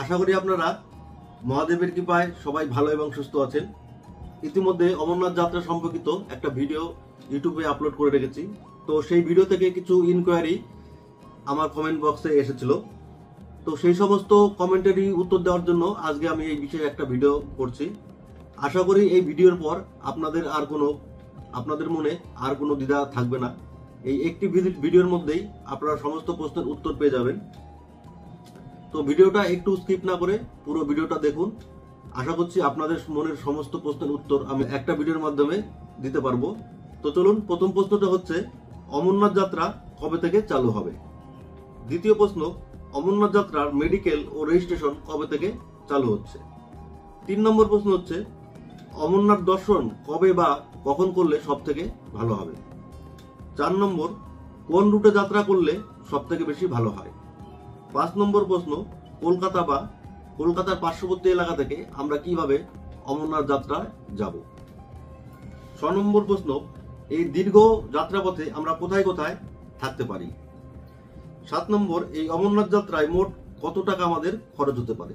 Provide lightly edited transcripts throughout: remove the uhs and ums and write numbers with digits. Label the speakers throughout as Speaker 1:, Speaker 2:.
Speaker 1: আশা করি আপনারা মহাদেবের কৃপায় সবাই ভালো এবং সুস্থ আছেন। ইতিমধ্যে অমরনাথ যাত্রা সম্পর্কিত একটা ভিডিও ইউটিউবে আপলোড করে রেখেছি। তো সেই ভিডিও থেকে কিছু ইনকোয়ারি আমার কমেন্ট বক্সে এসেছিল। তো সেই সমস্ত কমেন্টেরই উত্তর দেওয়ার জন্য আজকে আমি এই বিষয়ে একটা ভিডিও করছি। আশা করি এই ভিডিওর পর আপনাদের মনে আর কোনো দ্বিধা থাকবে না। এই একটি ভিডিওর মধ্যেই আপনারা সমস্ত প্রশ্নের উত্তর পেয়ে যাবেন। তো ভিডিওটা একটু স্কিপ না করে পুরো ভিডিওটা দেখুন। আশা করছি আপনাদের মনের সমস্ত প্রশ্নের উত্তর আমি একটা ভিডিওর মাধ্যমে দিতে পারবো। তো চলুন, প্রথম প্রশ্নটা হচ্ছে অমরনাথ যাত্রা কবে থেকে চালু হবে। দ্বিতীয় প্রশ্ন, অমরনাথ যাত্রার মেডিকেল ও রেজিস্ট্রেশন কবে থেকে চালু হচ্ছে। 3 নম্বর প্রশ্ন হচ্ছে অমরনাথ দর্শন কবে বা কখন করলে সব থেকে ভালো হবে। 4 নম্বর, কোন রুটে যাত্রা করলে সব থেকে বেশি ভালো হয়। 5 নম্বর প্রশ্ন, কলকাতা বা কলকাতার পার্শ্ববর্তী এলাকা থেকে আমরা কিভাবে অমরনাথ যাত্রা যাব। 6 নম্বর প্রশ্ন, এই দীর্ঘ যাত্রাপথে আমরা কোথায় কোথায় থাকতে পারি। 7 নম্বর, এই অমরনাথ যাত্রায় মোট কত টাকা আমাদের খরচ হতে পারে।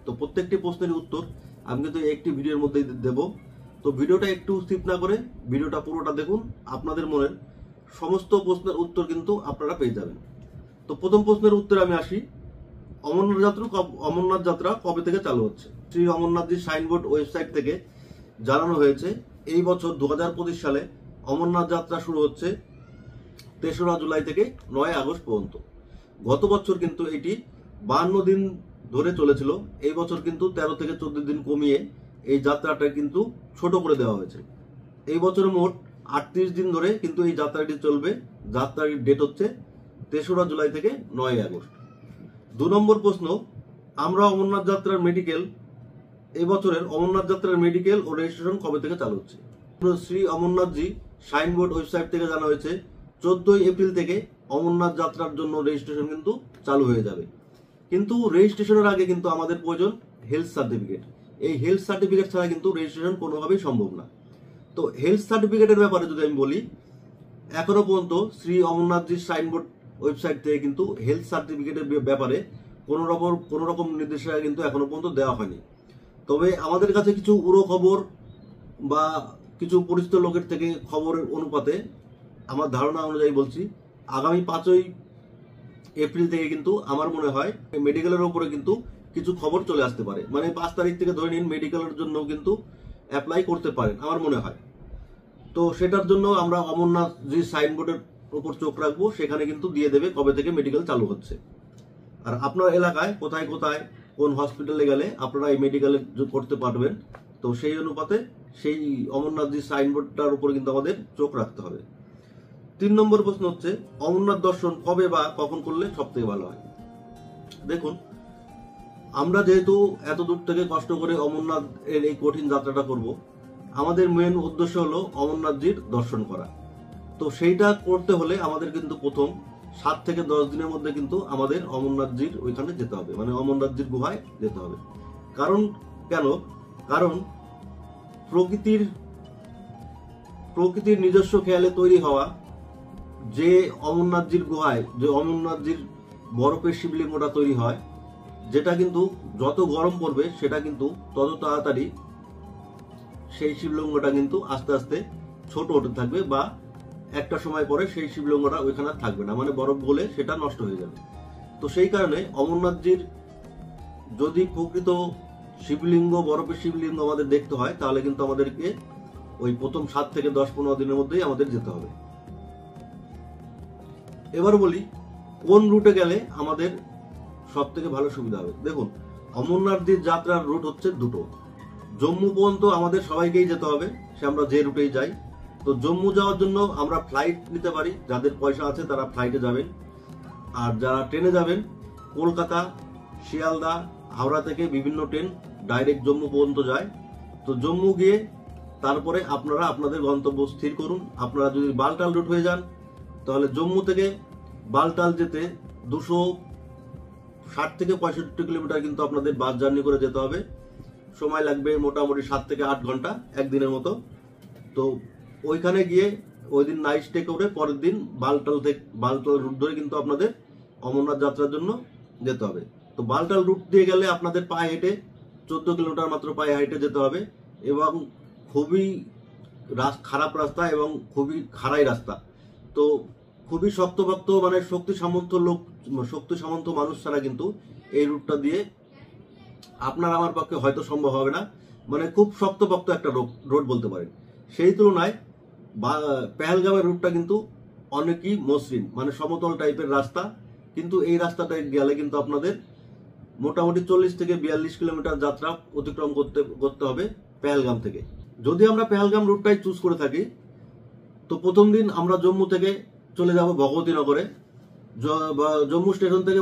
Speaker 1: তো প্রত্যেকটি প্রশ্নের উত্তর আমি কিন্তু একটি ভিডিওর মধ্যে দেব। তো ভিডিওটা একটু স্কিপ না করে ভিডিওটা পুরোটা দেখুন। আপনাদের মনের সমস্ত প্রশ্নের উত্তর কিন্তু আপনারা পেয়ে যাবেন। তো প্রথম প্রশ্নের উত্তরে আমি আসি। অমরনাথ যাত্রা কবে থেকে চালু হচ্ছে। শ্রী অমরনাথজি সাইনবোর্ড ওয়েবসাইট থেকে জানানো হয়েছে এই বছর 2025 সালে অমরনাথ যাত্রা শুরু হচ্ছে 3রা জুলাই থেকে 9 আগস্ট পর্যন্ত। গত বছর কিন্তু এটি 52 দিন ধরে চলেছিল। এই বছর কিন্তু 13 থেকে 14 দিন কমিয়ে এই যাত্রাটা কিন্তু ছোট করে দেওয়া হয়েছে। এই বছর মোট 38 দিন ধরে কিন্তু এই যাত্রাটি চলবে। যাত্রার ডেট হচ্ছে 3রা জুলাই থেকে 9 আগস্ট। 2 নম্বর প্রশ্ন, আমরা অমরনাথ যাত্রার মেডিকেল এই বছরের অমরনাথ যাত্রার মেডিকেল ও রেজিস্ট্রেশন কবে থেকে চালু হচ্ছে। শ্রী অমরনাথজি সাইনবোর্ড ওয়েবসাইট থেকে জানা হয়েছে 14 এপ্রিল থেকে অমরনাথ যাত্রার জন্য রেজিস্ট্রেশন কিন্তু চালু হয়ে যাবে। কিন্তু রেজিস্ট্রেশনের আগে কিন্তু আমাদের প্রয়োজন হেলথ সার্টিফিকেট। এই হেলথ সার্টিফিকেট ছাড়া কিন্তু রেজিস্ট্রেশন কোনোভাবেই সম্ভব না। তো হেলথ সার্টিফিকেটের ব্যাপারে যদি আমি বলি, এখনো পর্যন্ত শ্রী অমরনাথজি সাইনবোর্ড ওয়েবসাইট থেকে কিন্তু হেলথ সার্টিফিকেটের ব্যাপারে কোনো রকম নির্দেশনা কিন্তু এখনো পর্যন্ত দেওয়া হয়নি। তবে আমাদের কাছে কিছু উড়ো খবর বা কিছু পরিচিত লোকের থেকে খবরের অনুপাতে আমার ধারণা অনুযায়ী বলছি, আগামী 5ই এপ্রিল থেকে কিন্তু আমার মনে হয় মেডিকেলের উপরে কিন্তু কিছু খবর চলে আসতে পারে। মানে 5 তারিখ থেকে ধরে নিন মেডিকেলের জন্য কিন্তু অ্যাপ্লাই করতে পারেন আমার মনে হয়। তো সেটার জন্য আমরা অমরনাথ যে সাইনবোর্ডের উপর চোখ রাখবো, সেখানে কিন্তু দিয়ে দেবে কবে থেকে মেডিকেল চালু হচ্ছে। আর আপনার এলাকায় কোথায় কোথায় কোন হসপিটালে গেলে আপনারা এই মেডিকেলে করতে পারবেন, তো সেই অনুপাতে সেই অমরনাথ যে সাইনবোর্ডটার উপর কিন্তু আমাদের চোখ রাখতে হবে। 3 নম্বর প্রশ্ন হচ্ছে অমরনাথ দর্শন কবে বা কখন করলে সব থেকে ভালো হয়। দেখুন, আমরা যেহেতু এত দূর থেকে কষ্ট করে অমরনাথ এর এই কঠিন যাত্রাটা করব, আমাদের মেন উদ্দেশ্য হলো অমরনাথজির দর্শন করা। তো সেইটা করতে হলে আমাদের কিন্তু প্রথম 7 থেকে 10 দিনের মধ্যে কিন্তু আমাদের অমরনাথজির ওইখানে যেতে হবে, মানে অমরনাথজির গুহায় যেতে হবে। কারণ প্রকৃতির নিজস্ব খেয়ালে তৈরি হওয়া যে অমরনাথজির গুহায় যে অমরনাথজির বরফের শিবলিঙ্গটা তৈরি হয়, যেটা কিন্তু যত গরম পড়বে সেটা কিন্তু তত তাড়াতাড়ি সেই শিবলিঙ্গটা কিন্তু আস্তে আস্তে ছোট হতে থাকবে, বা একটা সময় পরে সেই শিবলিঙ্গটা ওইখানে থাকবে না, মানে বরফ গলে সেটা নষ্ট হয়ে যাবে। তো সেই কারণে অমরনাথজির যদি প্রকৃত শিবলিঙ্গ বরফের শিবলিঙ্গ আমাদের দেখতে হয়, তাহলে কিন্তু আমাদেরকে ওই প্রথম 7 থেকে 10-15 দিনের মধ্যেই আমাদের যেতে হবে। এবার বলি কোন রুটে গেলে আমাদের সব থেকে ভালো সুবিধা হবে। দেখুন, অমরনাথজির যাত্রার রুট হচ্ছে দুটো। জম্মু পর্যন্ত আমাদের সবাইকেই যেতে হবে, সে আমরা যে রুটেই যাই। তো জম্মু যাওয়ার জন্য আমরা ফ্লাইট নিতে পারি, যাদের পয়সা আছে তারা ফ্লাইটে যাবেন। আর যারা ট্রেনে যাবেন, কলকাতা, শিয়ালদা, হাওড়া থেকে বিভিন্ন ট্রেন ডাইরেক্ট জম্মু পর্যন্ত যায়। তো জম্মু গিয়ে তারপরে আপনারা আপনাদের গন্তব্য স্থির করুন। আপনারা যদি বালটাল রুট হয়ে যান, তাহলে জম্মু থেকে বালটাল যেতে 260 থেকে 65 কিলোমিটার কিন্তু আপনাদের বাস জার্নি করে যেতে হবে। সময় লাগবে মোটামুটি 7 থেকে 8 ঘন্টা, একদিনের মতো। তো ওইখানে গিয়ে ওই দিন নাইট স্টে করে পরের দিন বালটাল রুট ধরে কিন্তু আপনাদের অমরনাথ যাত্রার জন্য যেতে হবে। তো বালটাল রুট দিয়ে গেলে আপনাদের পায়ে হেঁটে 14 কিলোমিটার মাত্র পায়ে হেঁটে যেতে হবে, এবং খুবই খারাপ রাস্তা এবং খুবই খাড়াই রাস্তা। তো খুবই শক্তভক্ত মানে শক্তি সামন্ত মানুষ ছাড়া কিন্তু এই রুটটা দিয়ে আপনার আমার পক্ষে হয়তো সম্ভব হবে না। মানে খুব শক্তভক্ত একটা রোড বলতে পারেন। সেই তুলনায় পেহেলগামের রুটটা কিন্তু অনেকই মসৃণ, মানে সমতল টাইপের রাস্তা। কিন্তু এই রাস্তাটা গেলে কিন্তু আপনাদের মোটামুটি 40 থেকে 42 কিলোমিটার যাত্রা অতিক্রম করতে হবে পেহেলগাম থেকে। যদি আমরা পেহেলগাম রুটটাই চুজ করে থাকি, তো প্রথম দিন আমরা জম্মু থেকে চলে যাব ভগবতী নগরে। জম্মু স্টেশন থেকে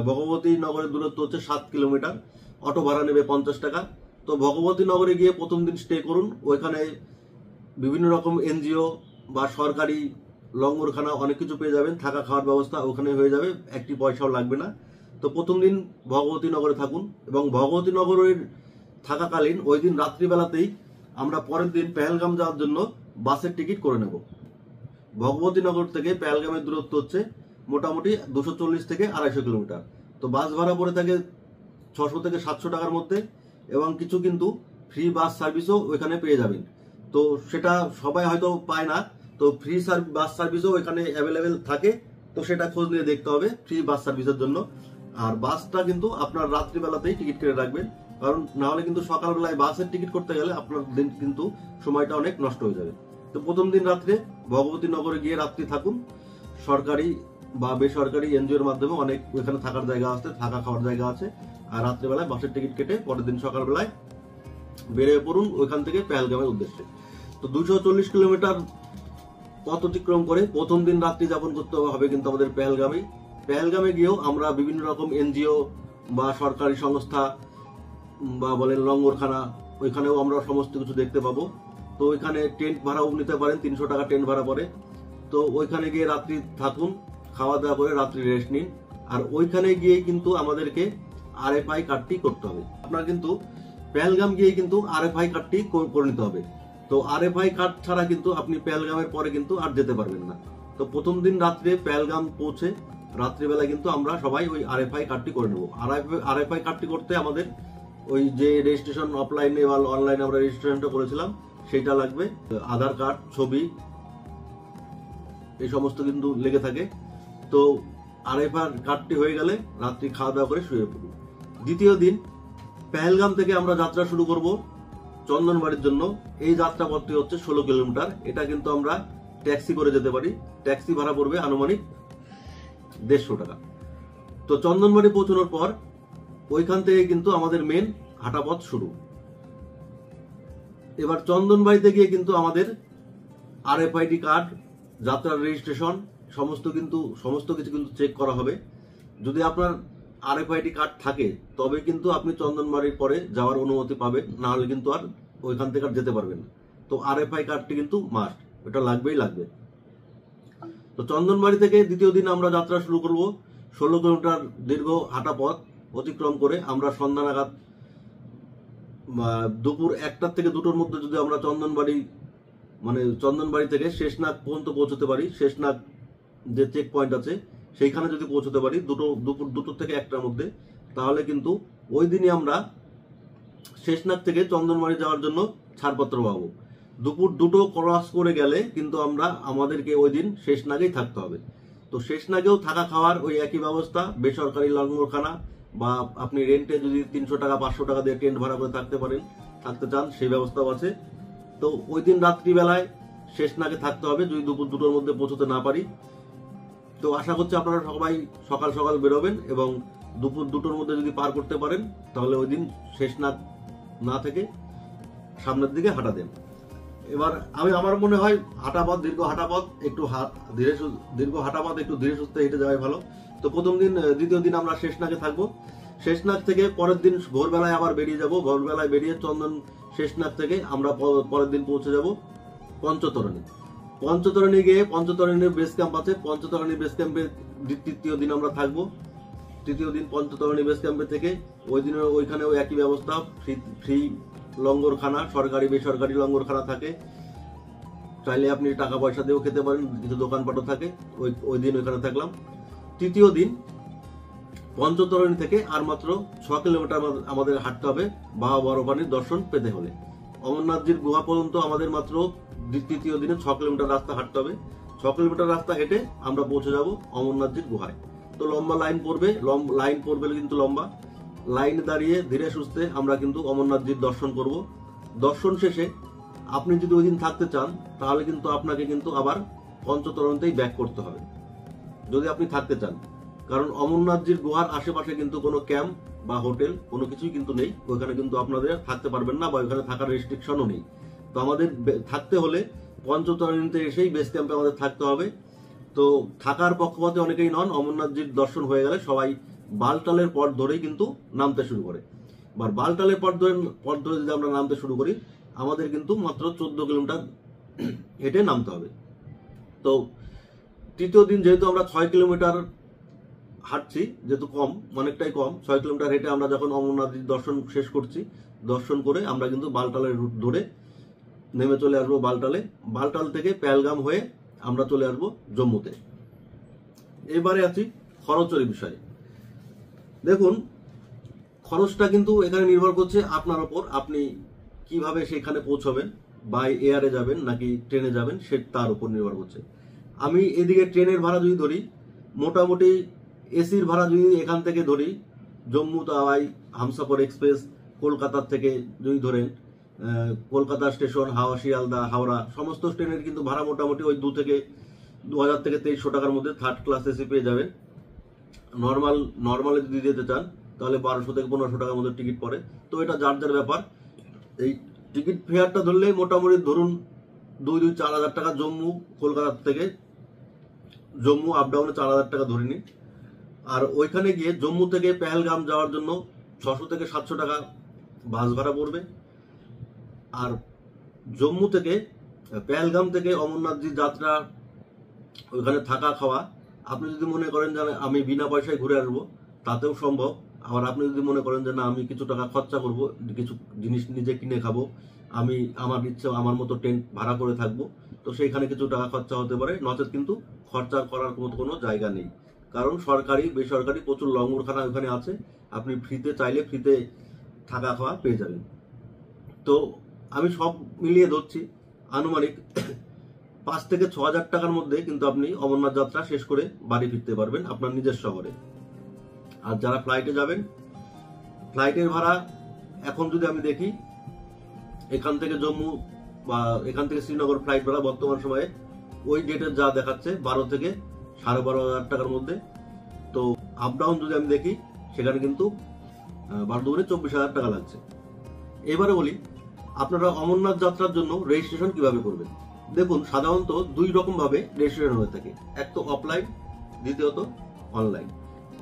Speaker 1: ভগবতী নগরের দূরত্ব হচ্ছে 7 কিলোমিটার। অটো ভাড়া নেবে 50 টাকা। তো ভগবতী নগরে গিয়ে প্রথম দিন স্টে করুন। ওইখানে বিভিন্ন রকম এনজিও বা সরকারি লঙ্গরখানা অনেক কিছু পেয়ে যাবেন, থাকা খাওয়ার ব্যবস্থা ওখানে হয়ে যাবে, একটি পয়সাও লাগবে না। তো প্রথম দিন ভগবতী নগরে থাকুন, এবং ভগবতী নগরের থাকাকালীন ওই দিন রাত্রিবেলাতেই আমরা পরের দিন পেহেলগাম যাওয়ার জন্য বাসের টিকিট করে নেব। ভগবতী নগর থেকে পেহেলগামের দূরত্ব হচ্ছে মোটামুটি 240 থেকে 250 কিলোমিটার। তো বাস ভাড়া পড়ে থাকে 600 থেকে 700 টাকার মধ্যে, এবং কিছু কিন্তু ফ্রি বাস সার্ভিসও ওইখানে পেয়ে যাবেন। তো সেটা সবাই হয়তো পায় না, তো ফ্রি বাস সার্ভিসও এখানে অ্যাভেলেবেল থাকে। তো সেটা খোঁজ নিয়ে দেখতে হবে ফ্রি বাস সার্ভিসের জন্য। আর বাসটা কিন্তু আপনার রাত্রিবেলাতেই টিকিট কেটে রাখবেন, কারণ না হলে কিন্তু সকালবেলায় বাসের টিকিট করতে গেলে আপনার দিন কিন্তু সময়টা অনেক নষ্ট হয়ে যাবে। তো প্রথম দিন রাত্রে ভগবতী নগরে গিয়ে রাত্রি থাকুন। সরকারি বা বেসরকারি এনজিওর মাধ্যমে অনেক ওইখানে থাকার জায়গা আছে, থাকা খাওয়ার জায়গা আছে। আর রাত্রিবেলায় বাসের টিকিট কেটে পরের দিন সকালবেলায় বেরিয়ে পড়ুন ওইখান থেকে পেহেলগামের উদ্দেশ্যে। তো 240 কিলোমিটার পথ অতিক্রম করে প্রথম দিন রাত্রি যাপন করতে হবে কিন্তু আমাদের পেহেলগামে গিয়েও আমরা বিভিন্ন রকম এনজিও বা সরকারি সংস্থা বা বলেন লঙ্গরখানা, ওইখানেও আমরা সমস্ত কিছু দেখতে পাবো। তো ওইখানে টেন্ট ভাড়াও নিতে পারেন, 300 টাকা টেন্ট ভাড়া পড়ে। তো ওইখানে গিয়ে রাত্রি থাকুন, খাওয়া দাওয়া করে রাত্রি রেস্ট নিন। আর ওইখানে গিয়ে কিন্তু আমাদেরকে RFI কার্ডটি করতে হবে। আপনার কিন্তু পেহেলগাম গিয়ে কিন্তু RFI কার্ডটি করে নিতে হবে। তো RFI কার্ড ছাড়া কিন্তু আপনি পেহেলগামের পরে কিন্তু আর যেতে পারবেন না। তো প্রথম দিন রাত্রে পেহেলগাম পৌঁছে রাত্রিবেলা কিন্তু আমরা সবাই ওই RFI কার্ডটি করে নেব। RFI কার্ডটি করতে আমাদের ওই যে রেজিস্ট্রেশন অফলাইনে বা অনলাইনে আমরা রেজিস্ট্রেশনটা করেছিলাম সেটা লাগবে, আধার কার্ড, ছবি, এই সমস্ত কিন্তু লেগে থাকে। তো RFI কার্ডটি হয়ে গেলে রাত্রি খাওয়া দাওয়া করে শুয়ে পড়ব। দ্বিতীয় দিন পেহেলগাম থেকে আমরা যাত্রা শুরু করব চন্দনবাড়ির জন্য। এই যাত্রা পথটি হচ্ছে 16 কিলোমিটার। এটা কিন্তু আমরা ট্যাক্সি করে যেতে পারি। ট্যাক্সি ভাড়া পড়বে আনুমানিক 150 টাকা। তো চন্দনবাড়ি পৌঁছানোর পর ওইখান থেকে কিন্তু আমাদের মেন হাঁটা পথ শুরু। এবার চন্দনবাড়িতে গিয়ে কিন্তু আমাদের RFID কার্ড, যাত্রার রেজিস্ট্রেশন সমস্ত কিছু কিন্তু চেক করা হবে। যদি আপনার RFID কার্ড থাকে তবে কিন্তু আপনি চন্দনবাড়ির পরে যাওয়ার অনুমতি পাবেন, না হলে কিন্তু আর ওইখান থেকে আর যেতে পারবেন না। তো RFI কার্ডটি কিন্তু মাস্ট, ওটা লাগবেই লাগবে। তো চন্দনবাড়ি থেকে দ্বিতীয় দিন আমরা যাত্রা শুরু করব। 16 কিলোমিটার দীর্ঘ হাঁটা পথ অতিক্রম করে আমরা সন্ধ্যা নাগাদ দুপুর 1টা থেকে 2টোর মধ্যে যদি আমরা চন্দনবাড়ি থেকে শেষনাগ পর্যন্ত পৌঁছতে পারি, শেষনাগ যে চেক পয়েন্ট আছে সেইখানে যদি পৌঁছতে পারি দুপুর 2টো থেকে 1টার মধ্যে, তাহলে কিন্তু ওই দিনই আমরা শেষনাগ থেকে চন্দনবাড়ি যাওয়ার জন্য ছাড়পত্র পাবো। দুপুর 2টো ক্রস করে গেলে কিন্তু আমাদেরকে ওই দিন শেষনাগেই থাকতে হবে। তো শেষনাগেও থাকা খাওয়ার ওই একই ব্যবস্থা, বেসরকারি লঙ্গরখানা বা আপনি রেন্টে যদি 300 টাকা 500 টাকা দিয়ে টেন্ট ভাড়া করে থাকতে চান সেই ব্যবস্থাও আছে। তো ওই দিন রাত্রিবেলায় শেষনাগে থাকতে হবে যদি দুপুর 2টোর মধ্যে পৌঁছতে না পারি। তো আশা করছি আপনারা সবাই সকাল সকাল বেরোবেন এবং দুপুর 2টোর মধ্যে যদি পার করতে পারেন তাহলে ওই দিন শেষনাগ না থেকে সামনের দিকে হাঁটা দেন। এবার আমার মনে হয় দীর্ঘ হাঁটাপথ একটু ধীরে সুস্থে হেঁটে যাওয়াই ভালো। তো দ্বিতীয় দিন আমরা শেষনাগে থাকবো। শেষনাগ থেকে পরের দিন ভোরবেলায় আবার বেরিয়ে যাব। ভোরবেলায় বেরিয়ে শেষনাগ থেকে আমরা পরের দিন পৌঁছে যাব পঞ্চতরণী গিয়ে পঞ্চতরণীর বেস ক্যাম্প আছে। পঞ্চতরণী বেস ক্যাম্পে তৃতীয় দিন আমরা থাকবো। তৃতীয় দিন পঞ্চতরণী বেস ক্যাম্পে থেকে ওই দিনের ওইখানেও একই ব্যবস্থা, ফ্রি লঙ্গরখানা, সরকারি বেসরকারি লঙ্গরখানা থাকে। চাইলে আপনি টাকা পয়সা দিয়েও খেতে পারেন, কিছু দোকানপাটও থাকে। ওই দিন ওইখানে থাকলাম। তৃতীয় দিন পঞ্চতরণী থেকে আর মাত্র 6 কিলোমিটার আমাদের হাঁটতে হবে বাবা বড়পানির দর্শন পেতে হলে। অমরনাথজির গুহা পর্যন্ত আমাদের মাত্র তৃতীয় দিনে 6 কিলোমিটার রাস্তা হাঁটতে হবে। 6 কিলোমিটার রাস্তা হেঁটে আমরা পৌঁছে যাব অমরনাথজির গুহায়। তো লম্বা লাইন পড়বে কিন্তু লম্বা লাইনে দাঁড়িয়ে ধীরে সুস্থে আমরা কিন্তু অমরনাথজির দর্শন করব। দর্শন শেষে আপনি যদি ওই দিন থাকতে চান তাহলে কিন্তু আপনাকে কিন্তু আবার পঞ্চতরণীতেই ব্যাক করতে হবে যদি আপনি থাকতে চান, কারণ অমরনাথজির গুহার আশেপাশে কিন্তু কোনো ক্যাম্প বা হোটেল কোনো কিছুই কিন্তু নেই। ওইখানে কিন্তু আপনাদের থাকতে পারবেন না বা ওইখানে থাকার রেস্ট্রিকশনও নেই। তো আমাদের থাকতে হলে পঞ্চতরণীতে এসেই বেস ক্যাম্পে আমাদের থাকতে হবে। তো থাকার পক্ষপাতে অনেকেই নন, অমরনাথজির দর্শন হয়ে গেলে সবাই বালটালের পথ ধরেই কিন্তু নামতে শুরু করে। বালটালের পথ ধরে যদি আমরা নামতে শুরু করি আমাদের কিন্তু মাত্র 14 কিলোমিটার হেঁটে নামতে হবে। তো তৃতীয় দিন যেহেতু আমরা 6 কিলোমিটার হাঁটছি, যেহেতু অনেকটাই কম, 6 কিলোমিটার হেঁটে আমরা যখন অমরনাথজির দর্শন শেষ করছি, দর্শন করে আমরা কিন্তু বালটালের রুট ধরে নেমে চলে আসবো বালটাল থেকে পেহেলগাম হয়ে আমরা চলে আসবো জম্মুতে। এবারে আছি খরচের বিষয়ে। দেখুন, খরচটা কিন্তু এখানে নির্ভর করছে আপনার ওপর, আপনি কিভাবে সেখানে পৌঁছবেন, বাই এয়ারে যাবেন নাকি ট্রেনে যাবেন সে তার উপর নির্ভর করছে। আমি এদিকে ট্রেনের ভাড়া যদি ধরি, মোটামুটি এসির ভাড়া যদি এখান থেকে ধরি, জম্মু তাওয়াই হামসফর এক্সপ্রেস কলকাতার থেকে যদি ধরেন, কলকাতা স্টেশন, শিয়ালদা, হাওড়া সমস্ত ট্রেনের কিন্তু ভাড়া মোটামুটি ওই 2000 থেকে 2300 টাকার মধ্যে থার্ড ক্লাস এসি পেয়ে যাবেন। নর্মালে যদি যেতে চান তাহলে 1200 থেকে 1500 টাকার মধ্যে টিকিট পড়ে। তো এটা যার যার ব্যাপার। এই টিকিট ফেয়ারটা ধরলে মোটামুটি ধরুন 4,000 টাকা কলকাতার থেকে জম্মু আপ ডাউনে 4,000 টাকা ধরে নিন। আর ওইখানে গিয়ে জম্মু থেকে পেহেলগাম যাওয়ার জন্য 600 থেকে 700 টাকা বাস ভাড়া পড়বে। আর জম্মু থেকে পেহেলগাম থেকে অমরনাথজি যাত্রা, ওইখানে থাকা খাওয়া, আপনি যদি মনে করেন যে আমি বিনা পয়সায় ঘুরে আসবো তাতেও সম্ভব। আবার আপনি যদি মনে করেন যে না, আমি কিছু টাকা খরচা করব, কিছু জিনিস নিজে কিনে খাবো, আমি আমার ইচ্ছে আমার মতো টেন্ট ভাড়া করে থাকবো, তো সেইখানে কিছু টাকা খরচা হতে পারে। নচেত কিন্তু খরচা করার মতো কোনো জায়গা নেই, কারণ সরকারি বেসরকারি প্রচুর লঙ্গরখানা ওখানে আছে, আপনি চাইলে ফ্রিতে থাকা খাওয়া পেয়ে যাবেন। তো আমি সব মিলিয়ে ধরছি আনুমানিক 5 থেকে 6,000 টাকার মধ্যে কিন্তু আপনি অমরনাথ যাত্রা শেষ করে বাড়ি ফিরতে পারবেন আপনার নিজের শহরে। আর যারা ফ্লাইটে যাবেন, ফ্লাইটের ভাড়া এখন যদি আমি দেখি, এখান থেকে জম্মু বা এখান থেকে শ্রীনগর ফ্লাইট ভাড়া বর্তমান সময়ে ওই ডেটের যা দেখাচ্ছে 12 থেকে 12,500 টাকার মধ্যে। তো আপ ডাউন যদি আমি দেখি সেখানে কিন্তু 12-24,000 টাকা লাগছে। এবারে বলি আপনারা অমরনাথ যাত্রার জন্য রেজিস্ট্রেশন কিভাবে করবেন। দেখুন, সাধারণত 2 রকম ভাবে রেজিস্ট্রেশন হয়ে থাকে, এক তো অফলাইন, দ্বিতীয়ত অনলাইন।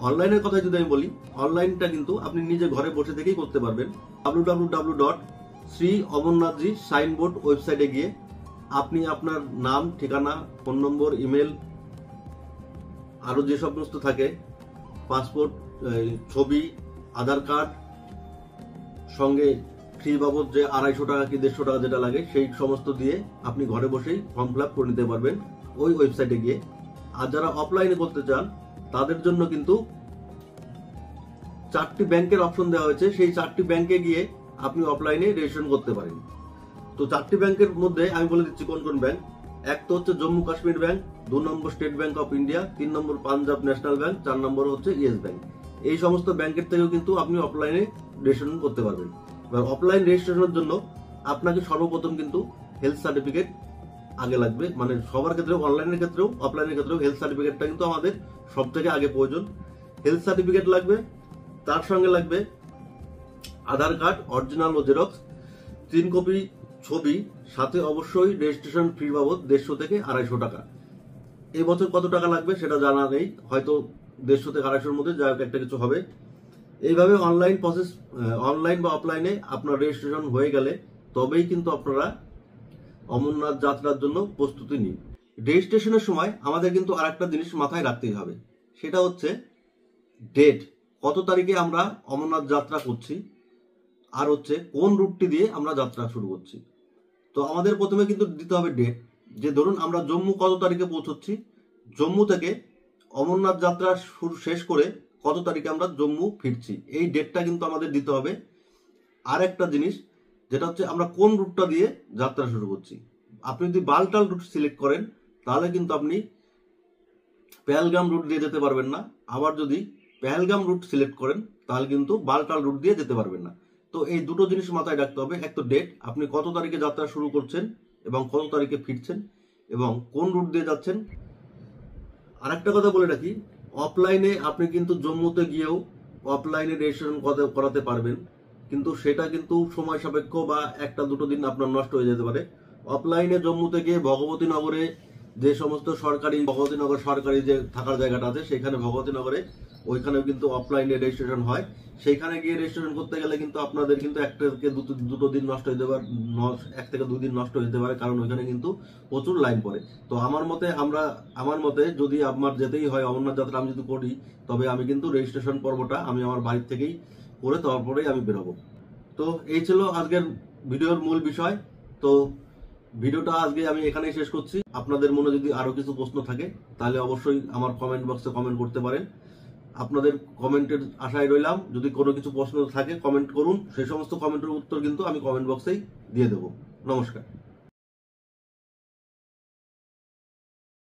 Speaker 1: অনলাইনের কথা যদি আমি বলি, অনলাইনটা কিন্তু আপনি নিজে ঘরে বসে থেকেই করতে পারবেন। www.শ্রী সাইনবোর্ড ওয়েবসাইটে গিয়ে আপনি আপনার নাম, ঠিকানা, ফোন নম্বর, ইমেল, আরো যে সমস্ত থাকে, পাসপোর্ট, ছবি, আধার কার্ড, সঙ্গে ফি বাবদ যে 250 টাকা কি 150 টাকা যেটা লাগে সেই সমস্ত দিয়ে আপনি ঘরে বসেই ফর্ম ফিল আপ করে নিতে পারবেন ওই ওয়েবসাইটে গিয়ে। আর যারা অফলাইনে করতে চান তাদের জন্য কিন্তু 4টি ব্যাংকের অপশন দেওয়া হয়েছে, সেই 4টি ব্যাংকে গিয়ে আপনি অফলাইনে রেজিস্ট্রেশন করতে পারেন। তো 4টি ব্যাংকের মধ্যে আমি বলে দিচ্ছি কোন কোন ব্যাংক। এক তো হচ্ছে Jammu Kashmir bank, 2 number state bank of India, 3 number Punjab national bank, 4 নম্বর হচ্ছে ইয়েস ব্যাংক। এই সমস্ত ব্যাংকের থেকেও কিন্তু আপনি অফলাইনে রেজিস্ট্রেশন করতে পারবেন। এবার অফলাইন রেজিস্ট্রেশনের জন্য আপনাকে সর্বপ্রথম কিন্তু হেলথ সার্টিফিকেট আগে লাগবে, মানে সবার ক্ষেত্রে, অনলাইনের ক্ষেত্রেও অফলাইনের ক্ষেত্রেও হেলথ সার্টিফিকেটটা কিন্তু আমাদের সব থেকে আগে প্রয়োজন। হেলথ সার্টিফিকেট লাগবে, তার সঙ্গে লাগবে আধার কার্ড অরিজিনাল ও জেরক্স, 3 কপি ছবি, সাথে অবশ্যই রেজিস্ট্রেশন ফি বাবদ 150 থেকে 250 টাকা। এই বছর কত টাকা লাগবে সেটা জানা নেই, হয়তো 150 থেকে 250-এর মধ্যে যা একটা কিছু হবে। এইভাবে অনলাইন বা অফলাইনে আপনার রেজিস্ট্রেশন হয়ে গেলে তবেই কিন্তু আপনারা অমরনাথ যাত্রার জন্য প্রস্তুতি নিন। রেজিস্ট্রেশনের সময় আমাদের কিন্তু আরেকটা জিনিস মাথায় রাখতেই হবে, সেটা হচ্ছে ডেট, কত তারিখে আমরা অমরনাথ যাত্রা করছি, আর হচ্ছে কোন রুটটি দিয়ে আমরা যাত্রা শুরু করছি। তো আমাদের প্রথমে কিন্তু দিতে হবে ডেট, যে ধরুন আমরা জম্মু কত তারিখে পৌঁছচ্ছি, জম্মু থেকে অমরনাথ যাত্রা শেষ করে কত তারিখে আমরা জম্মু ফিরছি, এই ডেটটা কিন্তু আমাদের দিতে হবে। আর একটা জিনিস যেটা হচ্ছে আমরা কোন রুটটা দিয়ে যাত্রা শুরু করছি। আপনি যদি বালটাল রুট সিলেক্ট করেন তাহলে কিন্তু আপনি পেহেলগাম রুট দিয়ে যেতে পারবেন না, আবার যদি পেহেলগাম রুট সিলেক্ট করেন তাহলে কিন্তু বালটাল রুট দিয়ে যেতে পারবেন না। তো এই দুটো জিনিস মাথায় রাখতে হবে, এক তো ডেট, আপনি কত তারিখে যাত্রা শুরু করছেন এবং কত তারিখে ফিরছেন এবং কোন রুট দিয়ে যাচ্ছেন। আর একটা কথা বলে রাখি, অফলাইনে আপনি কিন্তু জম্মুতে গিয়েও অফলাইনে রেজিস্ট্রেশন করাতে পারবেন, কিন্তু সেটা কিন্তু সময় সাপেক্ষ বা একটা দুটো দিন আপনার নষ্ট হয়ে যেতে পারে। অফলাইনে জম্মুতে গিয়ে ভগবতীনগরে যে সমস্ত ভগবতীনগর সরকারি যে থাকার জায়গাটা আছে সেখানে ভগবতীনগরে ওইখানেও কিন্তু অফলাইনে রেজিস্ট্রেশন হয়। সেইখানে গিয়ে রেজিস্ট্রেশন করতে গেলে কিন্তু আপনাদের কিন্তু এক থেকে দুটো দিন নষ্ট হতে পারে, 1 থেকে 2 দিন নষ্ট হতে পারে, কারণ ওইখানে কিন্তু প্রচুর লাইন পড়ে। তো আমার মতে যদি আমার যেতেই হয় অমরনাথ যাত্রা আমি যদি করি, তবে আমি কিন্তু রেজিস্ট্রেশন পর্বটা আমি আমার বাড়ি থেকেই করে তারপরেই আমি বেরোবো। তো এই ছিল আজকের ভিডিওর মূল বিষয়। তো ভিডিওটা আজকে আমি এখানেই শেষ করছি। আপনাদের মনে যদি আরো কিছু প্রশ্ন থাকে তাহলে অবশ্যই আমার কমেন্ট বক্সে কমেন্ট করতে পারেন। আপনাদের কমেন্টের আশায় রইলাম। যদি কোনো কিছু প্রশ্ন থাকে কমেন্ট করুন, সেই সমস্ত কমেন্টের উত্তর কিন্তু আমি কমেন্ট বক্সেই দিয়ে দেবো। নমস্কার।